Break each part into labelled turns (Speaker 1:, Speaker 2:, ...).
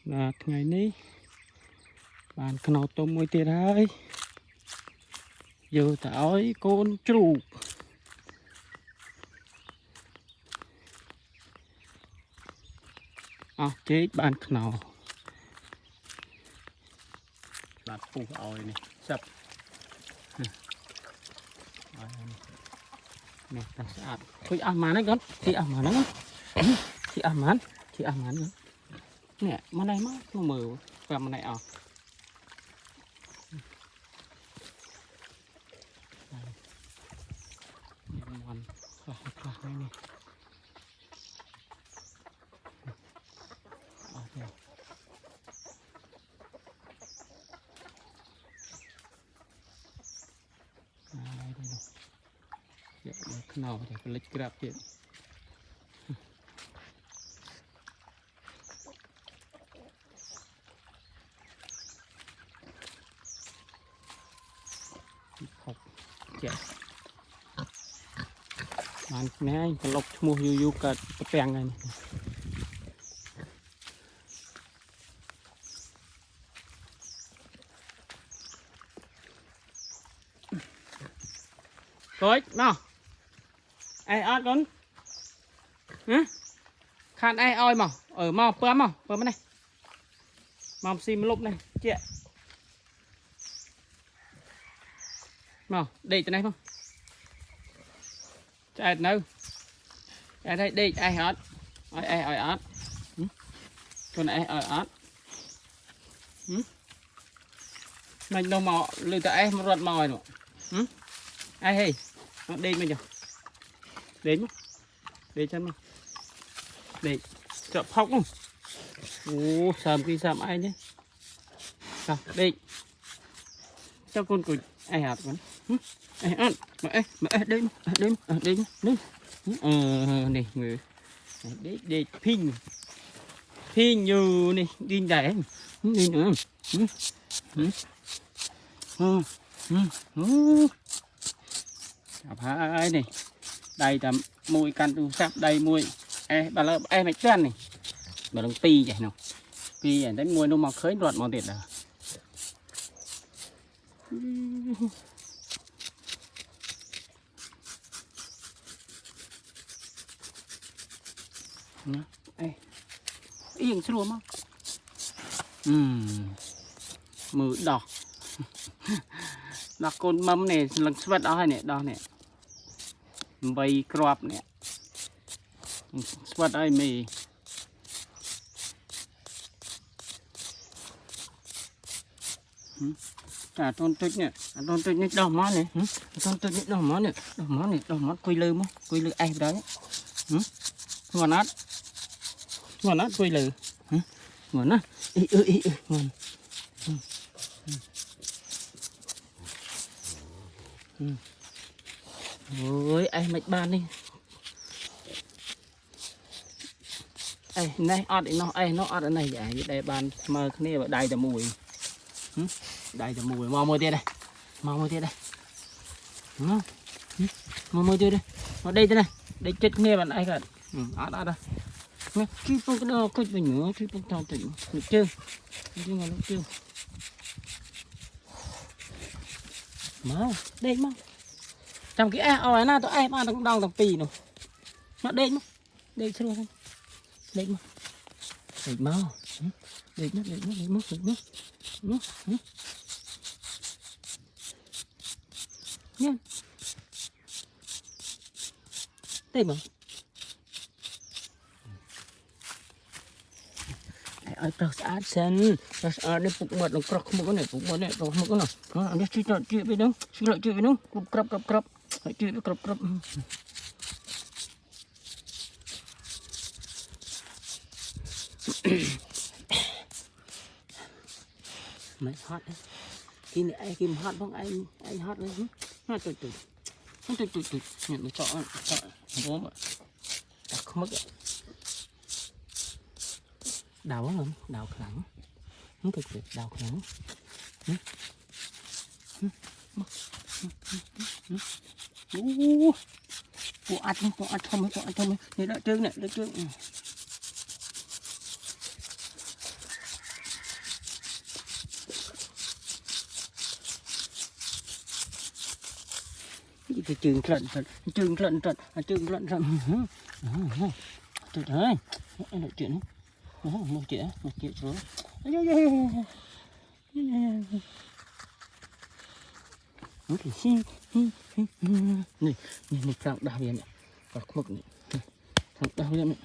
Speaker 1: là ngày ní bạn khâu tôm môi tiền hai giờ tỏi con trụ chết bạn khâu bạn phụ ỏi này sập nè đang sạch thôi mà nó con thì mà nó thì mà nó nè mà này má nó mờ và mà này ngon khạc này nè nào thì phải lịch grab chuyện học chạy bạn nè anh phải lọc mua yu cả bèn này rồi nào ai ớt con hả khăn ai oi mà ở màu bơm này màu xì lúc này chị màu để cho này không chạy đâu chạy đây đi ai ớt ai ớt con này oi ớt mình đâu mò lừa tại em ruột mòi nữa ai hay nó đi bây giờ đến để chân mà để chọn phóc không sờm khi sờm ai nhé sao đi cho con cùi ai hạt vẫn ai ăn mà đi này người để pin như này đi đẻ đi nữa phải này đây là mùi căn tu sắp đây mùi bà lỡ em mày quen này bà đồng ti vậy nào ti vậy đấy mùi nó màu khơi đoạt màu tiệt à yên xưa luôn mùi đỏ là con mâm này lần sweat đó này đó này vây crop nè sweat ai mì con tuyết nè con tuyết nè đỏ món này con tuyết nè đỏ món quỳ lư ai đấy ngon nát quỳ lư ngon á ngon ôi ai mạch ban đi ai này ọt nó ọt ở này vậy đây ban mà cái này đầy là mùi mau mua tiền đây mau mua tiền đây ở đây thế này đây chết nghe bạn ai cả ọt đây nghe khi phong cái đó coi mình nữa khi phong tao tỉnh được chưa nhưng mà nó chưa mau đây mau trong cái oi na tụi em ăn cũng đau thằng pì nó đây mà đây chưa không đây mà đây mau đây mất nha đây mà ai tao sát sen tao đi phục mật nó cọc một cái này phục mật này một cái nào nó ăn đi chuyện bên đâu chuyện bên đâu cọp chuyện với cọp mấy hot đấy khi này ai kim hot không anh hot đấy hot tụt nhận nó chọn bố mà không mất đào lắm đào khẳng không thực sự đào khẳng cô ăn không này đợi trương này cái chừng trận chừng trận trận chừng trận trận từ đấy anh nói chuyện nói chuyện xuống nó thì xin này này thằng đào viên này và mực này thằng đào viên này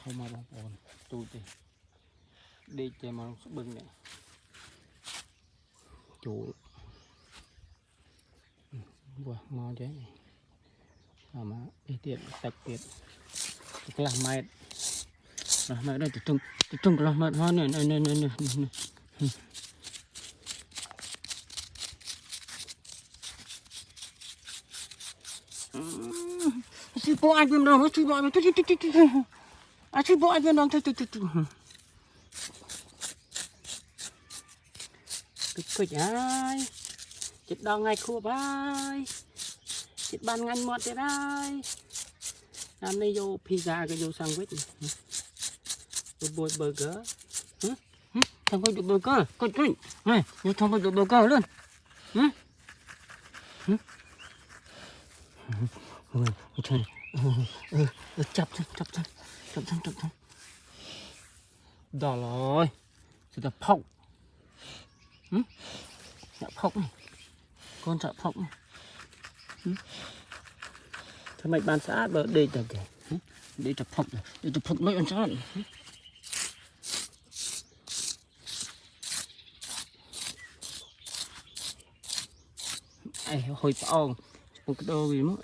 Speaker 1: thôi mà bông ồn tôi thì đi chơi mà nó bưng này chủ vừa ngon chứ mà đi tiện tập tiện làm mày đây tập trung làm mày hơn này chị bộ anh bên đó chị bộ anh chị bộ anh bên đó thôi cười ai chết đau ngay khua bay chết ban ngành một thế đây làm đây vô pizza cái vô sandwich vô bôi burger thằng có được burger coi này vô thằng có được burger luôn chập đỏ rồi sự tập phộng sợ phộng này con sợ phộng này thằng mày ban xã bờ đây tập kìa đây tập phộng này đây tập phộng mấy con chó này ai hồi bao một cái đồ gì mất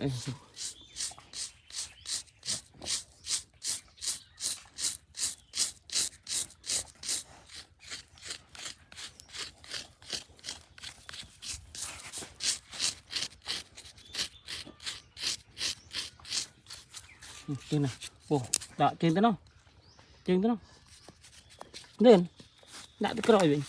Speaker 1: trên này ồ đã trên tới nó lên đã cái rồi vậy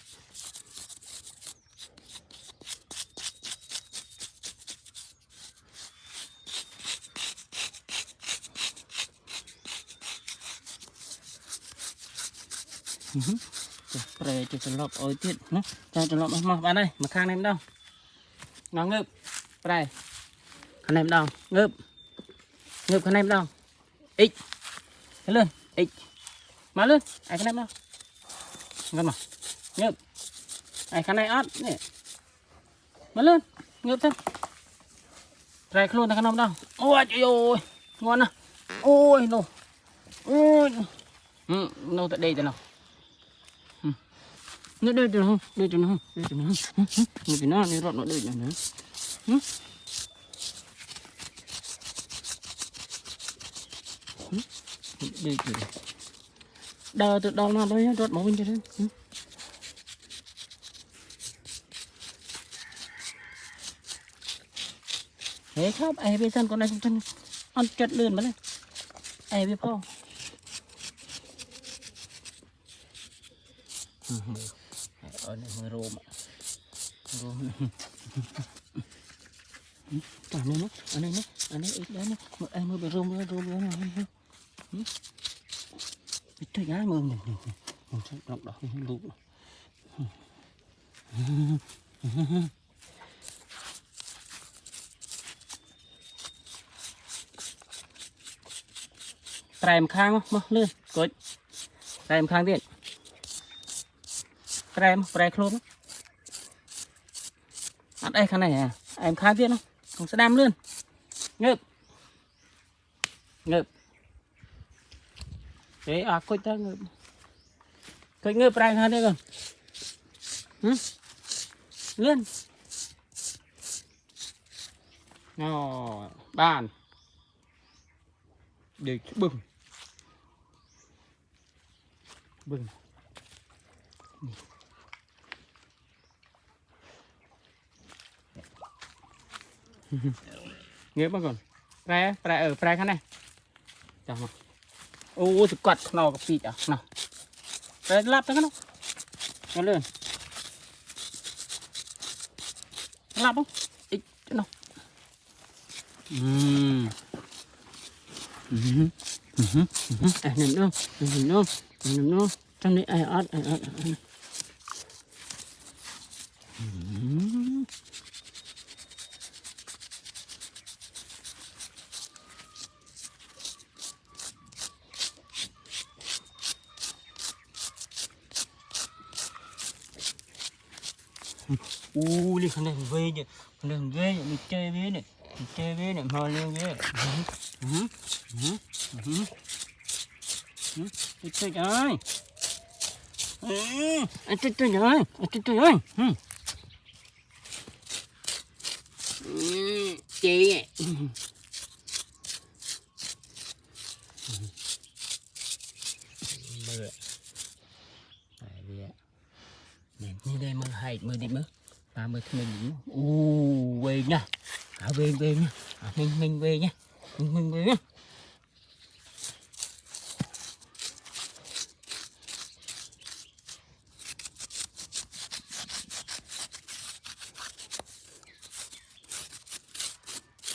Speaker 1: rồi cho lọp ôi tiết nó cho lọp mà bạn đây mà khang em đâu nó ngớp đây khăn em đâu ngớp khăn em đâu x cái lên x mà lên ai khăn em đâu ngớp mà ngớp ai khăn này át nè mà lên ngớp thêm đây luôn khăn em đâu ôi trời ơi ngon à ôi nô ôi nô tại đây thế nào đây từ không đây từ không đây từ không đây từ nó đi rót nó đây nữa đây từ đờ từ đâu mà đây rót máu bên trên đấy thế không ai biết thân con này thân ăn chật lươn mà đây ai biết không ở đây hơi rôm ạ rôm cả này nó ở đây ít đấy nó một em mới bị rôm thấy gái mơ mình sẽ đọc đọc lụ trèm khang mà lên coi trèm khang điện trèm luôn ở đây khăn này à em khang điện không sẽ đam luôn ngợp thế à coi ta ngợp coi ngợp trèm khang đây còn lên nó bàn để bừng nghe bao còn ở khăn này chào mà ô thì quạt nào cái gì à nào đây lắp cái nó nghe lên lắp không ít nào nằm nữa trong đây ai ớt đi con này về nhỉ, con này về nhỉ, đi chơi về này, đi chơi về này, mò lên về. Đi chơi rồi. Anh chơi rồi, anh chơi rồi. Chị. Mưa. Nè, như đây mưa hay mưa đi mưa. 30 mình về nha. Về nha. Mình về nha. Mình về nha.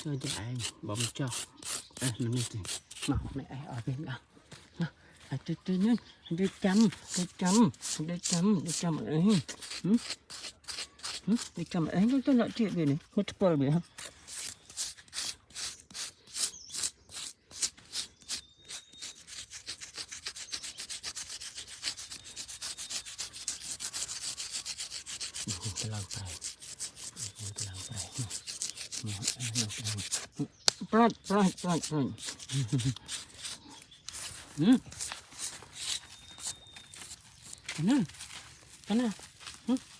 Speaker 1: Cho ai bấm cho. Mình đi tìm. Màu này ai ở bên đó. Tôi nên đi chăm ấy. Đi chăm ấy tôi nói chuyện về này, không spoil về không? Plant.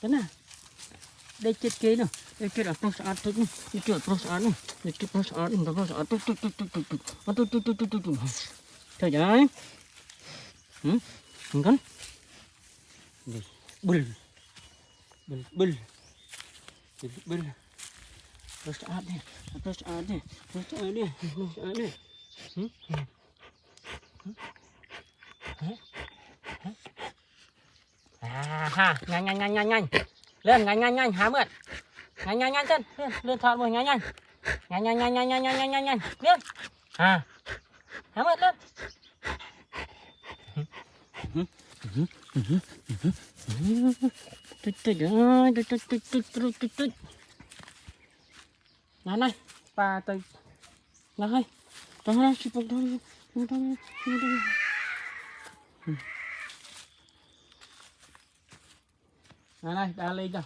Speaker 1: Cái nào? Đây chết kế nào, đây chết ở trong xã thôi, đi chết trong xã này, đi chết trong xã này, trong xã thôi vậy, mình con, bự, trong xã này, nhanh lên nhanh há mượn nhanh chân lên thọt rồi nhanh lên há mượn lên này ba tay này đó chụp thôi này đa lên cho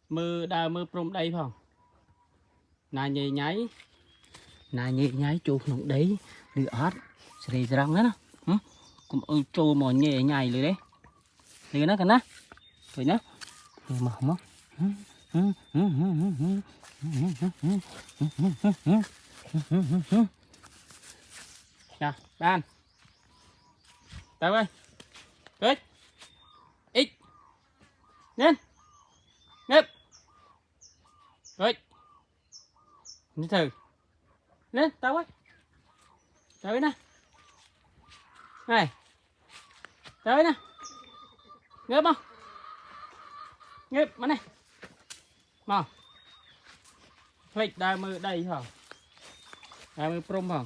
Speaker 1: mưa prom đây phòng nà nhảy chuột nó đấy đi ớt sẽ răng đó nó cũng trâu mò nhảyเลยđấy đi nó cần á rồi nhá mà không nè ban tao ơi kết ít lên ngếp rồi đi thử lên tao ơi nè này tao ơi nè ngếp không ngếp mà này mà phịch đai mưa đây hả đai mưa prom hả